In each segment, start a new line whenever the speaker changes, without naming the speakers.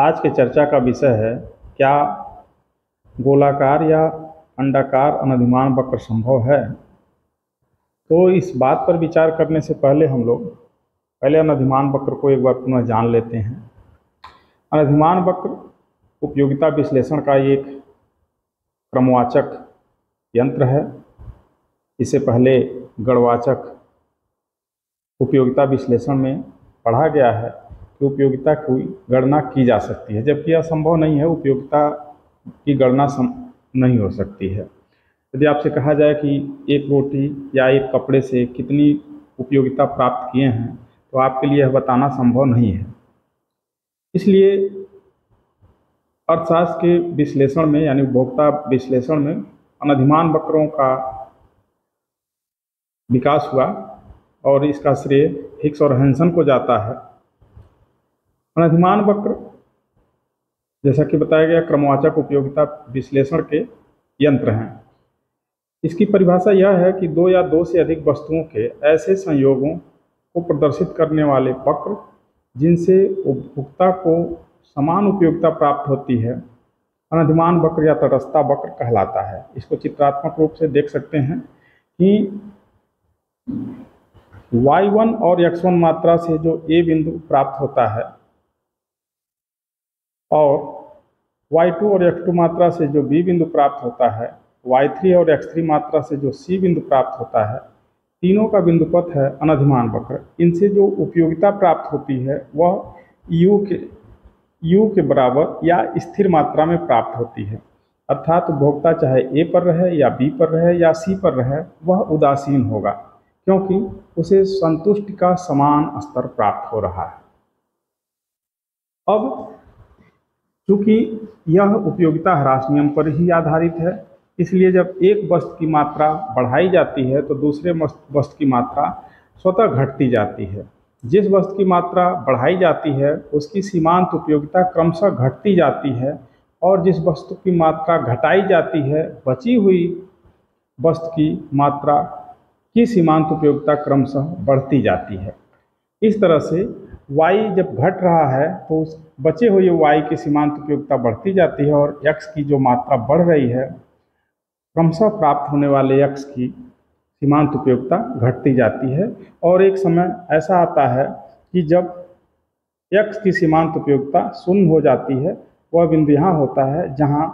आज के चर्चा का विषय है, क्या गोलाकार या अंडाकार अनधिमान वक्र संभव है। तो इस बात पर विचार करने से पहले हम लोग अनधिमान वक्र को एक बार पुनः जान लेते हैं। अनधिमान वक्र उपयोगिता विश्लेषण का एक क्रमवाचक यंत्र है। इससे पहले गणवाचक उपयोगिता विश्लेषण में पढ़ा गया है कि उपयोगिता की गणना की जा सकती है, जबकि यह संभव नहीं है। उपयोगिता की गणना नहीं हो सकती है। यदि आपसे कहा जाए कि एक रोटी या एक कपड़े से कितनी उपयोगिता प्राप्त किए हैं, तो आपके लिए यह बताना संभव नहीं है। इसलिए अर्थशास्त्र के विश्लेषण में यानी उपभोक्ता विश्लेषण में अनधिमान वक्रों का विकास हुआ और इसका श्रेय हिक्स और हैंसन को जाता है। अनधिमान वक्र, जैसा कि बताया गया, क्रमवाचक उपयोगिता विश्लेषण के यंत्र हैं। इसकी परिभाषा यह है कि दो या दो से अधिक वस्तुओं के ऐसे संयोगों को प्रदर्शित करने वाले वक्र जिनसे उपभोक्ता को समान उपयोगिता प्राप्त होती है, अनधिमान वक्र या तटस्थता वक्र कहलाता है। इसको चित्रात्मक रूप से देख सकते हैं कि y1 और x1 मात्रा से जो a बिंदु प्राप्त होता है और y2 और x2 मात्रा से जो b बिंदु प्राप्त होता है, y3 और x3 मात्रा से जो c बिंदु प्राप्त होता है, तीनों का बिंदुपथ है अनधिमान वक्र। इनसे जो उपयोगिता प्राप्त होती है वह u के बराबर या स्थिर मात्रा में प्राप्त होती है। अर्थात उपभोक्ता चाहे a पर रहे या b पर रहे या c पर रहे, वह उदासीन होगा, क्योंकि उसे संतुष्टि का समान स्तर प्राप्त हो रहा है। अब चूंकि यह उपयोगिता ह्रास नियम पर ही आधारित है, इसलिए जब एक वस्तु की मात्रा बढ़ाई जाती है तो दूसरे वस्तु की मात्रा स्वतः घटती जाती है। जिस वस्तु की मात्रा बढ़ाई जाती है उसकी सीमांत उपयोगिता क्रमशः घटती जाती है, और जिस वस्तु की मात्रा घटाई जाती है बची हुई वस्तु की मात्रा की सीमांत उपयोगिता क्रमशः बढ़ती जाती है। इस तरह से y जब घट रहा है तो उस बचे हुए y की सीमांत उपयोगिता बढ़ती जाती है और x की जो मात्रा बढ़ रही है, क्रमशः प्राप्त होने वाले x की सीमांत उपयोगिता घटती जाती है। और एक समय ऐसा आता है कि जब x की सीमांत उपयोगिता शून्य हो जाती है। वह बिंदु यहाँ होता है जहाँ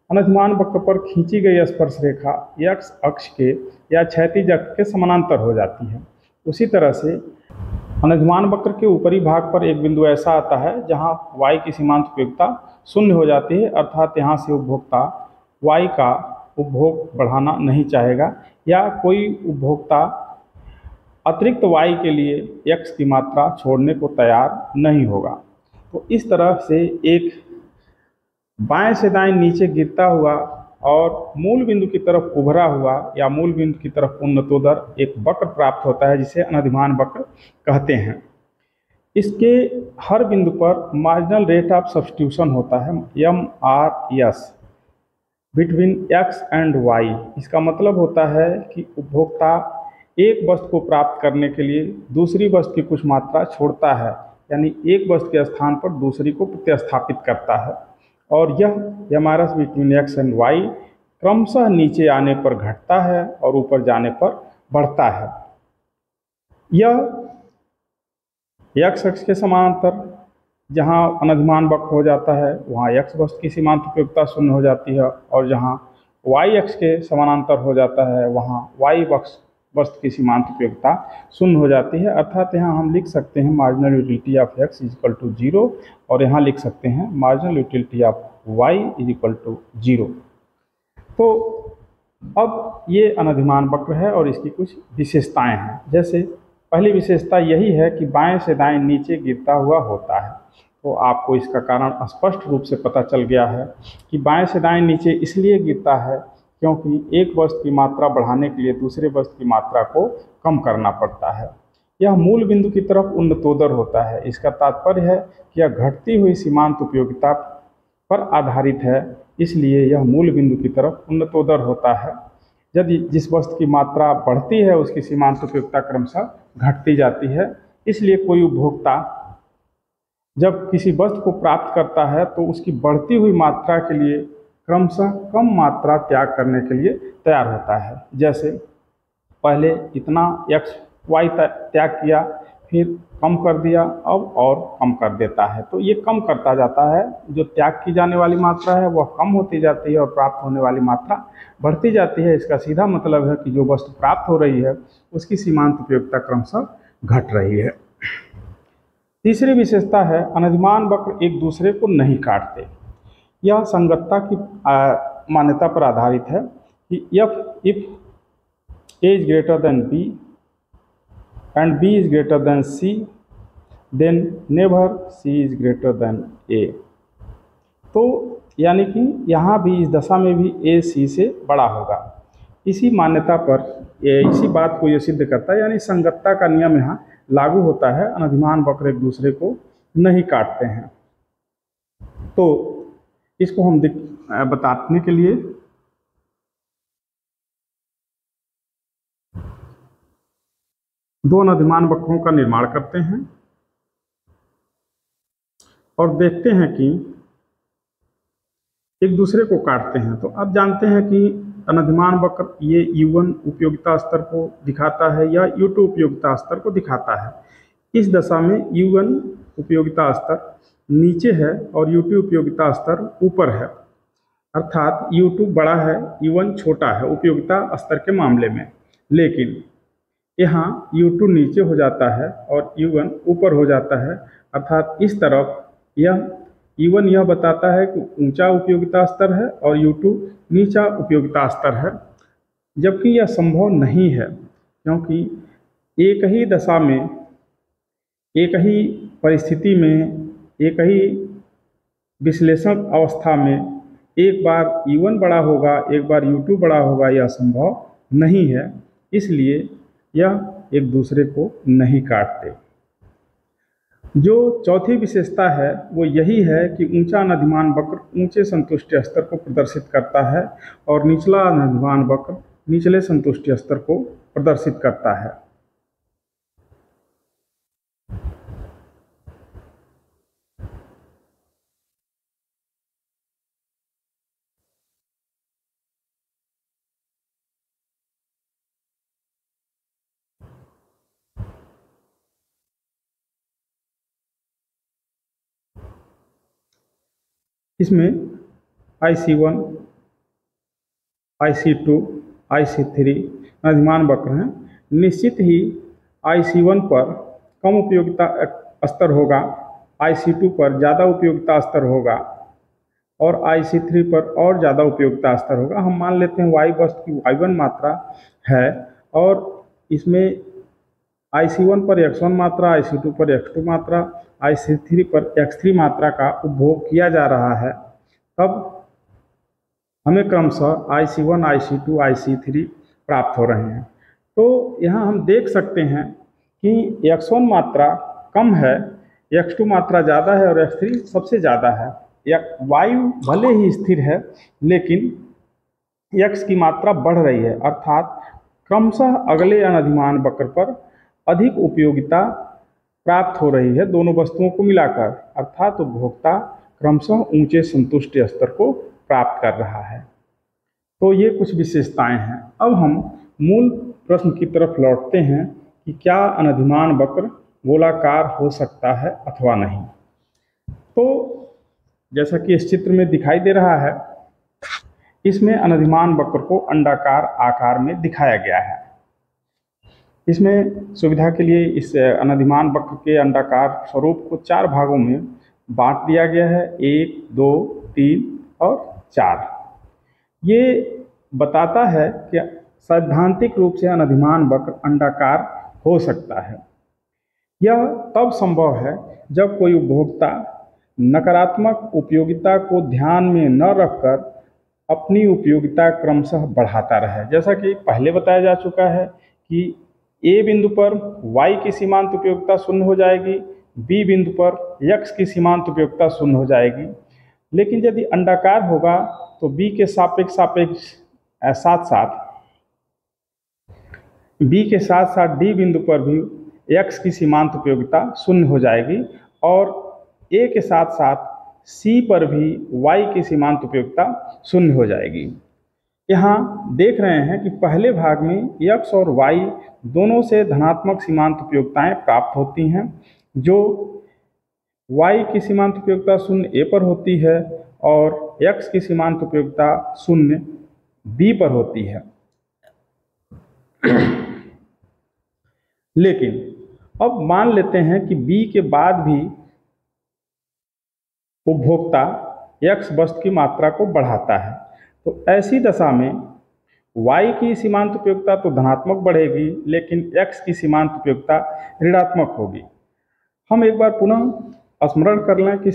अनधिमान वक्र पर खींची गई स्पर्श रेखा x अक्ष के या क्षैतिज अक्ष के समानांतर हो जाती है। उसी तरह से अनधिमान वक्र के ऊपरी भाग पर एक बिंदु ऐसा आता है जहाँ y की सीमांत उपयोगिता शून्य हो जाती है, अर्थात यहाँ से उपभोक्ता y का उपभोग बढ़ाना नहीं चाहेगा या कोई उपभोक्ता अतिरिक्त y के लिए x की मात्रा छोड़ने को तैयार नहीं होगा। तो इस तरह से एक बाएं से दाएं नीचे गिरता हुआ और मूल बिंदु की तरफ उभरा हुआ या मूल बिंदु की तरफ उन्नतोदर एक वक्र प्राप्त होता है, जिसे अनधिमान वक्र कहते हैं। इसके हर बिंदु पर मार्जिनल रेट ऑफ सब्स्टिट्यूशन होता है, MRS, between x and y। इसका मतलब होता है कि उपभोक्ता एक वस्तु को प्राप्त करने के लिए दूसरी वस्तु की कुछ मात्रा छोड़ता है, यानी एक वस्तु के स्थान पर दूसरी को प्रतिस्थापित करता है, और यह MRS between x and y क्रमशः नीचे आने पर घटता है और ऊपर जाने पर बढ़ता है। यह x अक्ष के समानांतर जहाँ अनधिमान वक्र हो जाता है वहाँ x वस्तु की सीमांत उपयोगिता शून्य हो जाती है, और जहाँ y अक्ष के समानांतर हो जाता है वहाँ y वस्तु की सीमांत उपयोगिता शून्य हो जाती है। अर्थात यहाँ हम लिख सकते हैं marginal utility of x equal to 0, और यहाँ लिख सकते हैं marginal utility of y equal to 0। तो अब ये अनधिमान वक्र है और इसकी कुछ विशेषताएं हैं। जैसे पहली विशेषता यही है कि बाएं से दाएं नीचे गिरता हुआ होता है। तो आपको इसका कारण स्पष्ट रूप से पता चल गया है कि बाएं से दाएं नीचे इसलिए गिरता है क्योंकि एक वस्तु की मात्रा बढ़ाने के लिए दूसरे वस्तु की मात्रा को कम करना पड़ता है। यह मूल बिंदु की तरफ उन्नतोदर होता है। इसका तात्पर्य है कि यह घटती हुई सीमांत उपयोगिता पर आधारित है, इसलिए यह मूल बिंदु की तरफ उन्नतोदर होता है। यदि जिस वस्तु की मात्रा बढ़ती है उसकी सीमांत उपयोगिता क्रमशः घटती जाती है। इसलिए कोई उपभोक्ता जब किसी वस्तु को प्राप्त करता है तो उसकी बढ़ती हुई मात्रा के लिए क्रमशः कम मात्रा त्याग करने के लिए तैयार होता है। जैसे पहले इतना एक्स वाई त्याग किया, फिर कम कर दिया, अब और कम कर देता है। तो ये कम करता जाता है, जो त्याग की जाने वाली मात्रा है वह कम होती जाती है और प्राप्त होने वाली मात्रा बढ़ती जाती है। इसका सीधा मतलब है कि जो वस्तु प्राप्त हो रही है उसकी सीमांत उपयोगिता क्रमशः घट रही है। तीसरी विशेषता है अनधिमान वक्र एक दूसरे को नहीं काटते। यह संगतता की मान्यता पर आधारित है कि if A is greater than B and B is greater than C, then never C is greater than A। तो यानी कि यहाँ भी इस दशा में भी A C से बड़ा होगा। इसी मान्यता पर इसी बात को यह सिद्ध करता है, यानी संगतता का नियम यहाँ लागू होता है। अनधिमान वक्र एक दूसरे को नहीं काटते हैं। तो इसको हम बताने के लिए दो अनधिमान वक्रों का निर्माण करते हैं और देखते हैं कि एक दूसरे को काटते हैं। तो अब जानते हैं कि अनधिमान वक्र ये U1 उपयोगिता स्तर को दिखाता है या U2 उपयोगिता स्तर को दिखाता है। इस दशा में U1 उपयोगिता स्तर नीचे है और U2 उपयोगिता स्तर ऊपर है, अर्थात U2 बड़ा है, U1 छोटा है उपयोगिता स्तर के मामले में। लेकिन यहाँ U2 नीचे हो जाता है और U1 ऊपर हो जाता है, अर्थात इस तरफ यह U1 यह बताता है कि ऊंचा उपयोगिता स्तर है और U2 नीचा उपयोगिता स्तर है, जबकि यह संभव नहीं है, क्योंकि एक ही दशा में, एक ही परिस्थिति में, एक ही विश्लेषण अवस्था में एक बार U1 बड़ा होगा, एक बार U2 बड़ा होगा, यह संभव नहीं है। इसलिए यह एक दूसरे को नहीं काटते। जो चौथी विशेषता है वो यही है कि ऊंचा अनधिमान वक्र ऊंचे संतुष्टि स्तर को प्रदर्शित करता है और निचला अनधिमान वक्र निचले संतुष्टि स्तर को प्रदर्शित करता है। इसमें IC1, IC2, IC3 अनधिमान वक्र हैं। निश्चित ही IC1 पर कम उपयोगिता स्तर होगा, IC2 पर ज़्यादा उपयोगिता स्तर होगा और IC3 पर और ज़्यादा उपयोगिता स्तर होगा। हम मान लेते हैं Y वस्तु की Y1 मात्रा है और इसमें IC1 पर X1 मात्रा, IC2 पर X2 मात्रा, IC3 पर X3 मात्रा का उपभोग किया जा रहा है। तब हमें क्रमशः IC1, IC2, IC3 प्राप्त हो रहे हैं। तो यहाँ हम देख सकते हैं कि X1 मात्रा कम है, X2 मात्रा ज़्यादा है और X3 सबसे ज़्यादा है। Y भले ही स्थिर है लेकिन X की मात्रा बढ़ रही है, अर्थात क्रमशः अगले अनधिमान वक्र पर अधिक उपयोगिता प्राप्त हो रही है दोनों वस्तुओं को मिलाकर, अर्थात उपभोक्ता क्रमशः ऊंचे संतुष्टि स्तर को प्राप्त कर रहा है। तो ये कुछ विशेषताएं हैं। अब हम मूल प्रश्न की तरफ लौटते हैं कि क्या अनधिमान वक्र गोलाकार हो सकता है अथवा नहीं। तो जैसा कि इस चित्र में दिखाई दे रहा है, इसमें अनधिमान वक्र को अंडाकार आकार में दिखाया गया है। इसमें सुविधा के लिए इस अनधिमान वक्र के अंडाकार स्वरूप को 4 भागों में बांट दिया गया है, 1, 2, 3 और 4। ये बताता है कि सैद्धांतिक रूप से अनधिमान वक्र अंडाकार हो सकता है। यह तब संभव है जब कोई उपभोक्ता नकारात्मक उपयोगिता को ध्यान में न रखकर अपनी उपयोगिता क्रमशः बढ़ाता रहे। जैसा कि पहले बताया जा चुका है कि A बिंदु पर Y की सीमांत उपयोगिता शून्य हो जाएगी, B बिंदु पर X की सीमांत उपयोगिता शून्य हो जाएगी। लेकिन यदि अंडाकार होगा तो B के सापेक्ष साथ D बिंदु पर भी X की सीमांत उपयोगिता शून्य हो जाएगी और ए के साथ साथ सी पर भी वाई की सीमांत उपयोगिता शून्य हो जाएगी। यहाँ देख रहे हैं कि पहले भाग में एक्स और वाई दोनों से धनात्मक सीमांत उपयोगिताएं प्राप्त होती हैं, जो y की सीमांत उपयोगिता शून्य ए पर होती है और x की सीमांत उपयोगिता शून्य बी पर होती है। लेकिन अब मान लेते हैं कि b के बाद भी उपभोक्ता x वस्तु की मात्रा को बढ़ाता है, तो ऐसी दशा में y की सीमांत उपयोगिता तो धनात्मक बढ़ेगी, लेकिन x की सीमांत उपयोगिता ऋणात्मक होगी। हम एक बार पुनः स्मरण कर लें कि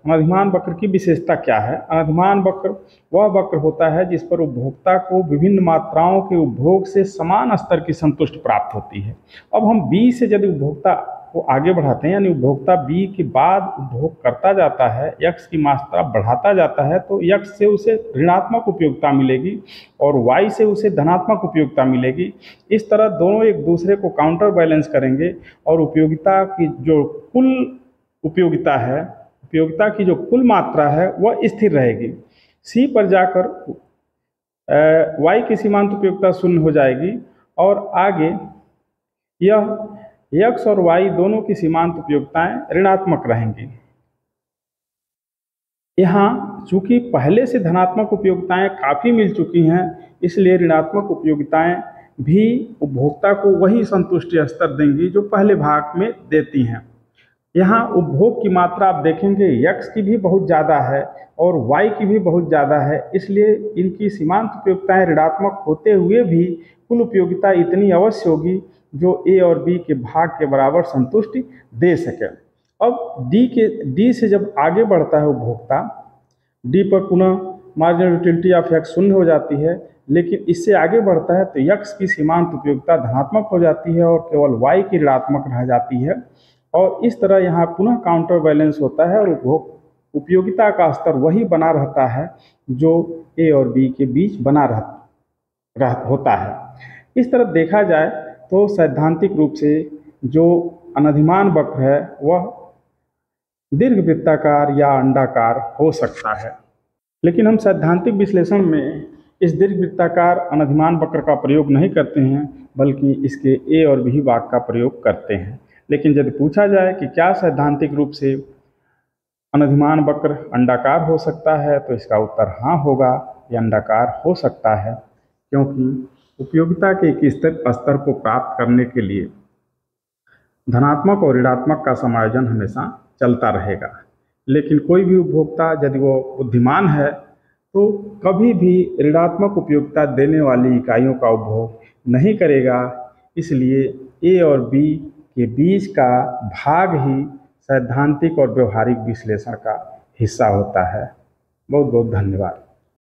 अनधिमान वक्र की विशेषता क्या है। अनधिमान वक्र वह वक्र होता है जिस पर उपभोक्ता को विभिन्न मात्राओं के उपभोग से समान स्तर की संतुष्टि प्राप्त होती है। अब हम b से यदि उपभोक्ता को आगे बढ़ाते हैं, यानी उपभोक्ता b के बाद उपभोग करता जाता है, x की मात्रा बढ़ाता जाता है, तो x से उसे ऋणात्मक उपयोगिता मिलेगी और y से उसे धनात्मक उपयोगिता मिलेगी। इस तरह दोनों एक दूसरे को काउंटर बैलेंस करेंगे और उपयोगिता की जो कुल उपयोगिता है, उपयोगिता की जो कुल मात्रा है वह स्थिर रहेगी। C पर जाकर y की सीमांत उपयोगिता शून्य हो जाएगी और आगे यह x और y दोनों की सीमांत उपयोगिताएं ऋणात्मक रहेंगी। यहाँ चूंकि पहले से धनात्मक उपयोगिताएं काफ़ी मिल चुकी हैं, इसलिए ऋणात्मक उपयोगिताएं भी उपभोक्ता को वही संतुष्टि स्तर देंगी जो पहले भाग में देती हैं। यहाँ उपभोग की मात्रा आप देखेंगे x की भी बहुत ज़्यादा है और y की भी बहुत ज़्यादा है, इसलिए इनकी सीमांत उपयोगिताएं ऋणात्मक होते हुए भी कुल उपयोगिता इतनी अवश्य होगी जो a और b के भाग के बराबर संतुष्टि दे सके। अब d से जब आगे बढ़ता है उपभोक्ता, d पर पुनः मार्जिनल यूटिलिटी ऑफ x शून्य हो जाती है, लेकिन इससे आगे बढ़ता है तो x की सीमांत उपयोगिता धनात्मक हो जाती है और केवल y की ऋणात्मक रह जाती है। और इस तरह यहाँ पुनः काउंटर बैलेंस होता है और उपयोगिता का स्तर वही बना रहता है जो a और b के बीच बना होता है। इस तरह देखा जाए तो सैद्धांतिक रूप से जो अनधिमान वक्र है वह दीर्घवृत्ताकार या अंडाकार हो सकता है, लेकिन हम सैद्धांतिक विश्लेषण में इस दीर्घवृत्ताकार अनधिमान वक्र का प्रयोग नहीं करते हैं, बल्कि इसके a और b भाग का प्रयोग करते हैं। लेकिन यदि पूछा जाए कि क्या सैद्धांतिक रूप से अनधिमान वक्र अंडाकार हो सकता है, तो इसका उत्तर हाँ होगा, यह अंडाकार हो सकता है, क्योंकि उपयोगिता के एक स्तर को प्राप्त करने के लिए धनात्मक और ऋणात्मक का समायोजन हमेशा चलता रहेगा। लेकिन कोई भी उपभोक्ता यदि वो बुद्धिमान है तो कभी भी ऋणात्मक उपयोगिता देने वाली इकाइयों का उपभोग नहीं करेगा। इसलिए ए और बी के बीच का भाग ही सैद्धांतिक और व्यवहारिक विश्लेषण का हिस्सा होता है। बहुत बहुत धन्यवाद।